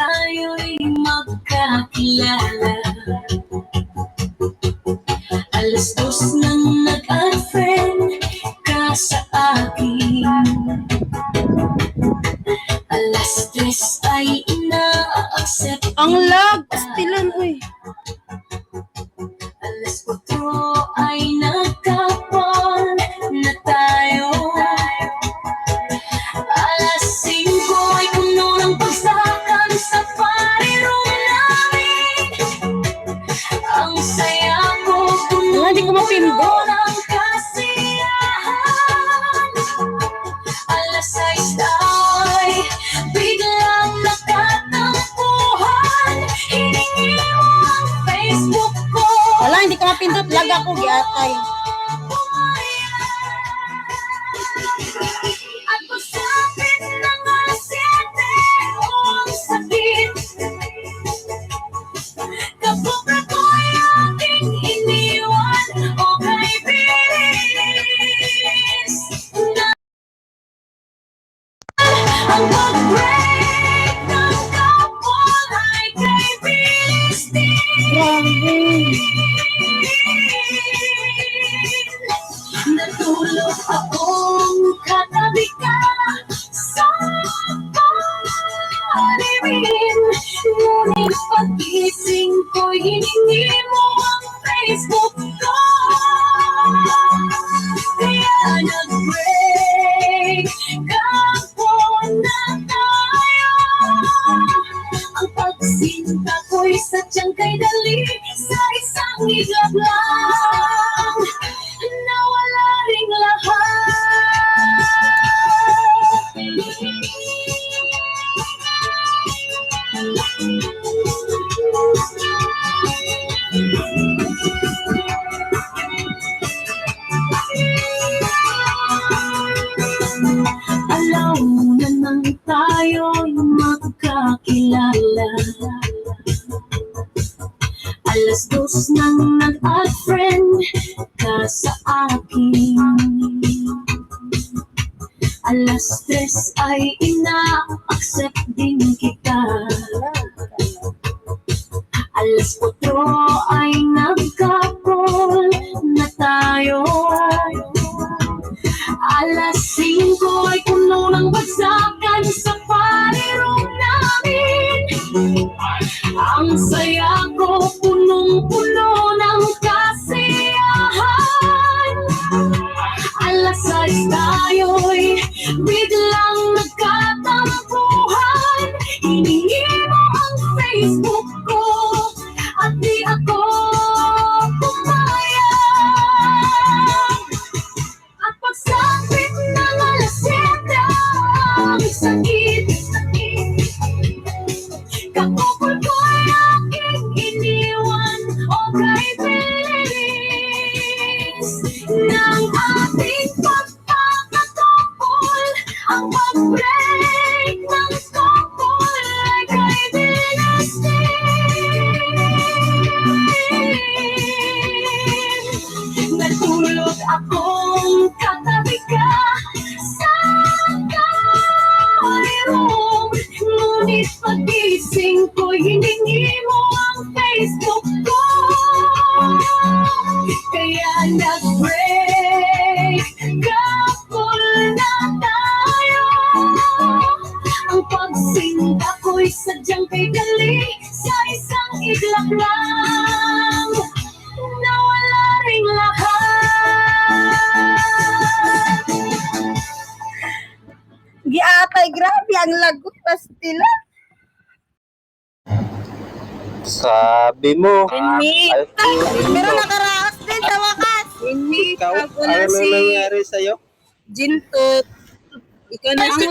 tayo'y magkakilala. Alas 2 nang nag-add friend ka sa akin. Alas 3 ay ina-accept. Ang lag! Pastilan, uy. Alas 4 ay nagkapal na tayo. Alas 5 ay puno ng pagsakan sa party room namin. Ang saya ko puno Hindi ko mapindot. ng kasiyahan. Alas 6 ay biglang nakatampuhan. Hiningi mo ang Facebook ko. Wala, hindi ko mapindot. Lag ako, giatay. At pagsapit ng alas 7, ang sakit. Kapag ako'y aking iniwan, o kay bilis na ang pag-break ng couple ay kay bilis din. Natulog akong katabi ka sa panaginip. Ngunit pag-gising ko, hiningi mo ang Facebook ko. Kaya nag-break couple na tayo. Ang pagsinta ko'y sadyang kay dali sa isang iglap lang. Nawala ring alam mo na nang tayo'y magkakilala. Alas 2 nang nag-add friend ka sa akin. Alas 3 ay ina-accept din kita. Alas 4 ay nagka-call na tayo. Alas 5 ay puno ng bagsakan sa party room namin. Ang saya ko punong-puno ng kasiyahan. Alas 6 tayo'y biglang nagkatampuhan. Hiningi mo ang Facebook ko at di ako pumayag. At pagsapit ng alas 7, ang sakit. Kakupol ko'y aking iniwan, o kay bilis ng ating pagkakatapol. Ang pag-break ng couple ay kay bilis din. Natulog akong katabi ka sa party room. Ngunit pag-gising ko, hiningi mo ang Facebook ko. Kaya nag-break couple na tayo. Ang pagsinta ko'y sadyang kay dali sa isang iglap lang. Nawala ring lahat. Giatay, grabe ang lagot. Pastilan. Sabi mo. Inmit. Pero nakaraos din sa wakas. Inmit. Ikaw, Ako na ano si nangyari sa'yo? Jintot. Ikaw na si